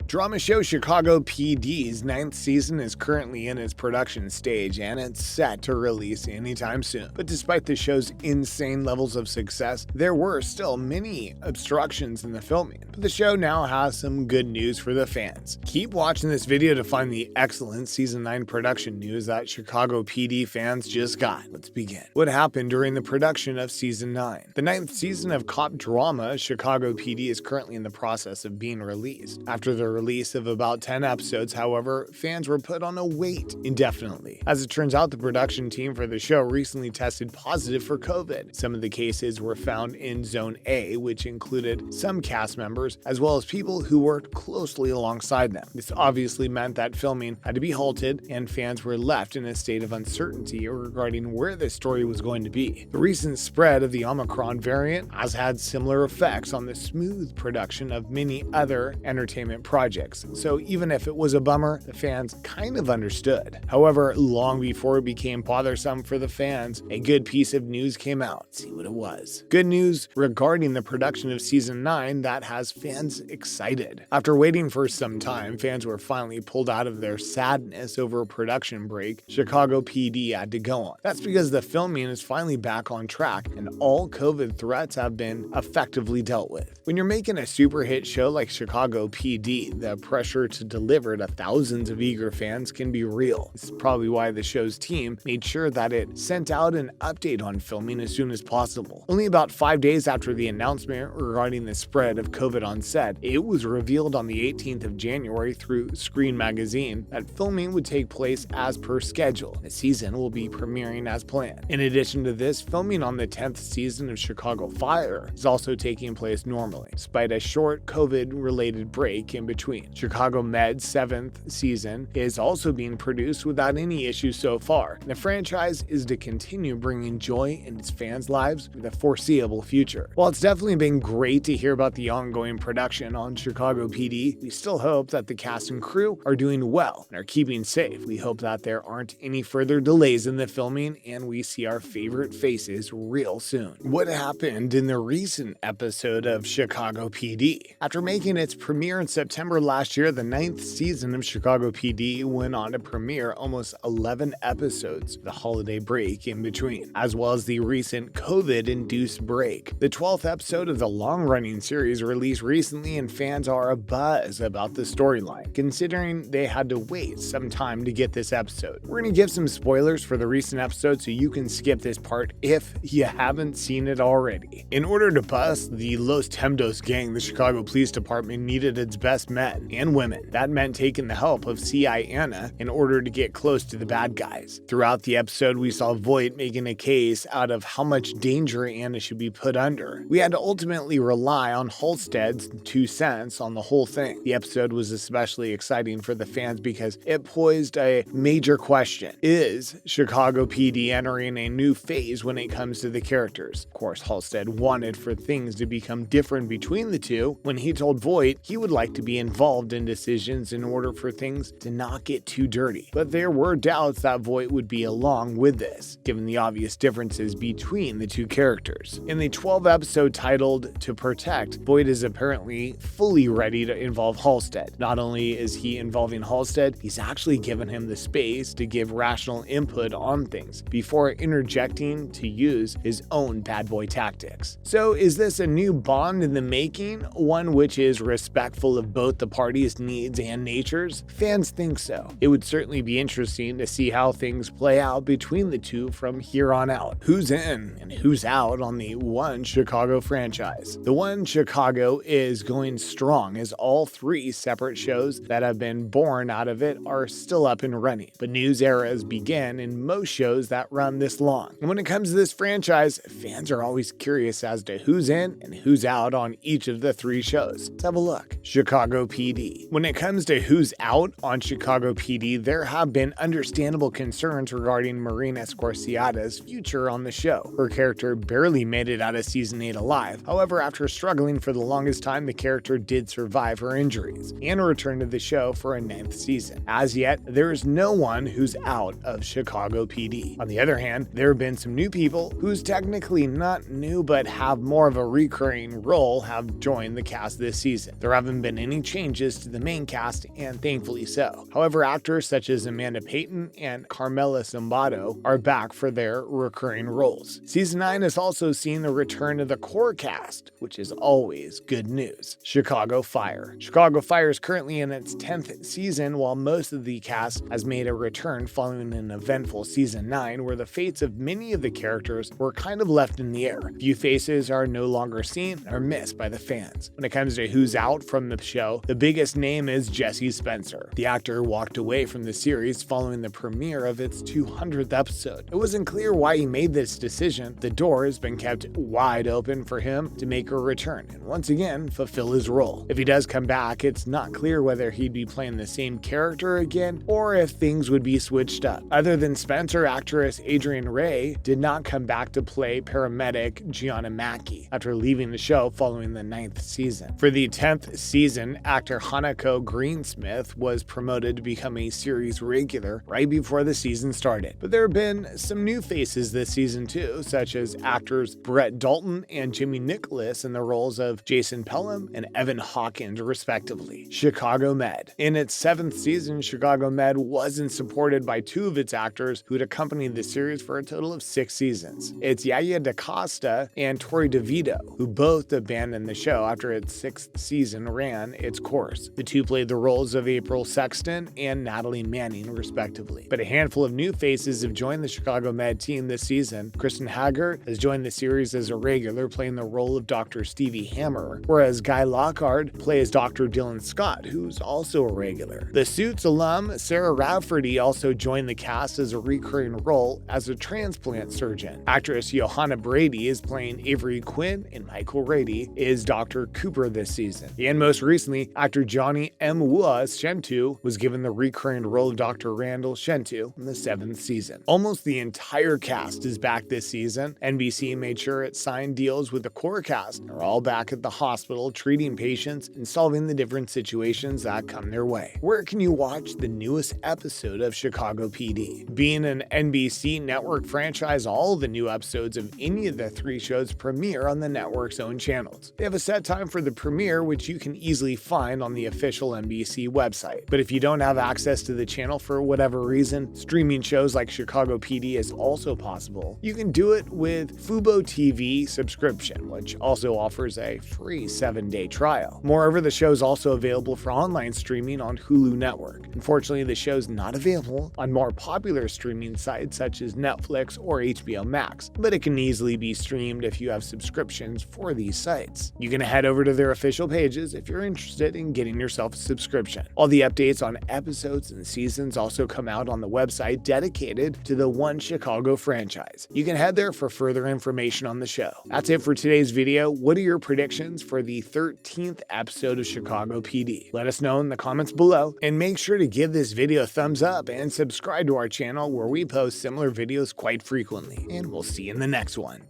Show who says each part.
Speaker 1: Drama show Chicago P.D.'s 9th season is currently in its production stage and it's set to release anytime soon. But despite the show's insane levels of success, there were still many obstructions in the filming. But the show now has some good news for the fans. Keep watching this video to find the excellent season 9 production news that Chicago P.D. fans just got. Let's begin. What happened during the production of season 9? The 9th season of cop drama Chicago P.D. is currently in the process of being released. After the release of about 10 episodes, however, fans were put on a wait indefinitely. As it turns out, the production team for the show recently tested positive for COVID. Some of the cases were found in Zone A, which included some cast members, as well as people who worked closely alongside them. This obviously meant that filming had to be halted, and fans were left in a state of uncertainty regarding where the story was going to be. The recent spread of the Omicron variant has had similar effects on the smooth production of many other entertainment projects. So even if it was a bummer, the fans kind of understood. However, long before it became bothersome for the fans, a good piece of news came out. Let's see what it was. Good news regarding the production of season 9 that has fans excited. After waiting for some time, fans were finally pulled out of their sadness over a production break Chicago P.D. had to go on. That's because the filming is finally back on track and all COVID threats have been effectively dealt with. When you're making a super hit show like Chicago P.D., the pressure to deliver to thousands of eager fans can be real. This is probably why the show's team made sure that it sent out an update on filming as soon as possible. Only about 5 days after the announcement regarding the spread of COVID on set, it was revealed on the 18th of January through Screen Magazine that filming would take place as per schedule. The season will be premiering as planned. In addition to this, filming on the 10th season of Chicago Fire is also taking place normally, despite a short COVID-related break in between. Chicago Med's 7th season is also being produced without any issues so far. The franchise is to continue bringing joy in its fans' lives for the foreseeable future. While it's definitely been great to hear about the ongoing production on Chicago PD, we still hope that the cast and crew are doing well and are keeping safe. We hope that there aren't any further delays in the filming and we see our favorite faces real soon. What happened in the recent episode of Chicago PD? After making its premiere in September last year, the 9th season of Chicago PD went on to premiere almost 11 episodes, the holiday break in between, as well as the recent COVID-induced break. The 12th episode of the long-running series released recently and fans are abuzz about the storyline, considering they had to wait some time to get this episode. We're going to give some spoilers for the recent episode so you can skip this part if you haven't seen it already. In order to bust the Los Temdos gang, the Chicago Police Department needed its best men and women. That meant taking the help of C.I. Anna in order to get close to the bad guys. Throughout the episode, we saw Voight making a case out of how much danger Anna should be put under. We had to ultimately rely on Halstead's 2 cents on the whole thing. The episode was especially exciting for the fans because it posed a major question. Is Chicago PD entering a new phase when it comes to the characters? Of course, Halstead wanted for things to become different between the two when he told Voight he would like to be involved in decisions in order for things to not get too dirty. But there were doubts that Voight would be along with this, given the obvious differences between the two characters. In the 12th episode titled To Protect, Voight is apparently fully ready to involve Halstead. Not only is he involving Halstead, he's actually given him the space to give rational input on things before interjecting to use his own bad boy tactics. So is this a new bond in the making, one which is respectful of both the parties' needs and natures? Fans think so. It would certainly be interesting to see how things play out between the two from here on out. Who's in and who's out on the One Chicago franchise? The One Chicago is going strong as all 3 separate shows that have been born out of it are still up and running. But news eras begin in most shows that run this long. And when it comes to this franchise, fans are always curious as to who's in and who's out on each of the 3 shows. Let's have a look. Chicago PD. When it comes to who's out on Chicago PD, there have been understandable concerns regarding Marina Scorciata's future on the show. Her character barely made it out of season 8 alive. However, after struggling for the longest time, the character did survive her injuries and returned to the show for a 9th season. As yet, there is no one who's out of Chicago PD. On the other hand, there have been some new people who's technically not new but have more of a recurring role have joined the cast this season. There haven't been any changes changes to the main cast, and thankfully so. However, actors such as Amanda Payton and Carmela Zimbardo are back for their recurring roles. Season 9 has also seen the return of the core cast, which is always good news. Chicago Fire. Chicago Fire is currently in its 10th season, while most of the cast has made a return following an eventful Season 9 where the fates of many of the characters were kind of left in the air. Few faces are no longer seen or missed by the fans. When it comes to who's out from the show, the biggest name is Jesse Spencer. The actor walked away from the series following the premiere of its 200th episode. It wasn't clear why he made this decision. The door has been kept wide open for him to make a return and once again fulfill his role. If he does come back, it's not clear whether he'd be playing the same character again or if things would be switched up. Other than Spencer, actress Adrienne Ray did not come back to play paramedic Gianna Mackey after leaving the show following the 9th season. For the 10th season, actor Hanako Greensmith was promoted to become a series regular right before the season started. But there have been some new faces this season too, such as actors Brett Dalton and Jimmy Nicholas in the roles of Jason Pelham and Evan Hawkins respectively. Chicago Med. In its 7th season, Chicago Med wasn't supported by 2 of its actors who'd accompanied the series for a total of 6 seasons. It's Yaya DaCosta and Tori DeVito, who both abandoned the show after its 6th season ran its course. The two played the roles of April Sexton and Natalie Manning respectively. But a handful of new faces have joined the Chicago Med team this season. Kristen Haggard has joined the series as a regular, playing the role of Dr. Stevie Hammer, whereas Guy Lockhart plays Dr. Dylan Scott, who's also a regular. The Suits alum Sarah Rafferty also joined the cast as a recurring role as a transplant surgeon. Actress Johanna Brady is playing Avery Quinn, and Michael Rady is Dr. Cooper this season. And most recently, actor Johnny M. Wua Shentu was given the recurring role of Dr. Randall Shentu in the 7th season. Almost the entire cast is back this season. NBC made sure it signed deals with the core cast. They're all back at the hospital treating patients and solving the different situations that come their way. Where can you watch the newest episode of Chicago PD? Being an NBC network franchise, all the new episodes of any of the 3 shows premiere on the network's own channels. They have a set time for the premiere, which you can easily find on the official NBC website. But if you don't have access to the channel for whatever reason, streaming shows like Chicago PD is also possible. You can do it with Fubo TV subscription, which also offers a free 7-day trial. Moreover, the show is also available for online streaming on Hulu Network. Unfortunately, the show is not available on more popular streaming sites such as Netflix or HBO Max, but it can easily be streamed if you have subscriptions for these sites. You can head over to their official pages if you're interested in getting yourself a subscription. All the updates on episodes and seasons also come out on the website dedicated to the One Chicago franchise. You can head there for further information on the show. That's it for today's video. What are your predictions for the 13th episode of Chicago PD? Let us know in the comments below, and make sure to give this video a thumbs up and subscribe to our channel where we post similar videos quite frequently. And we'll see you in the next one.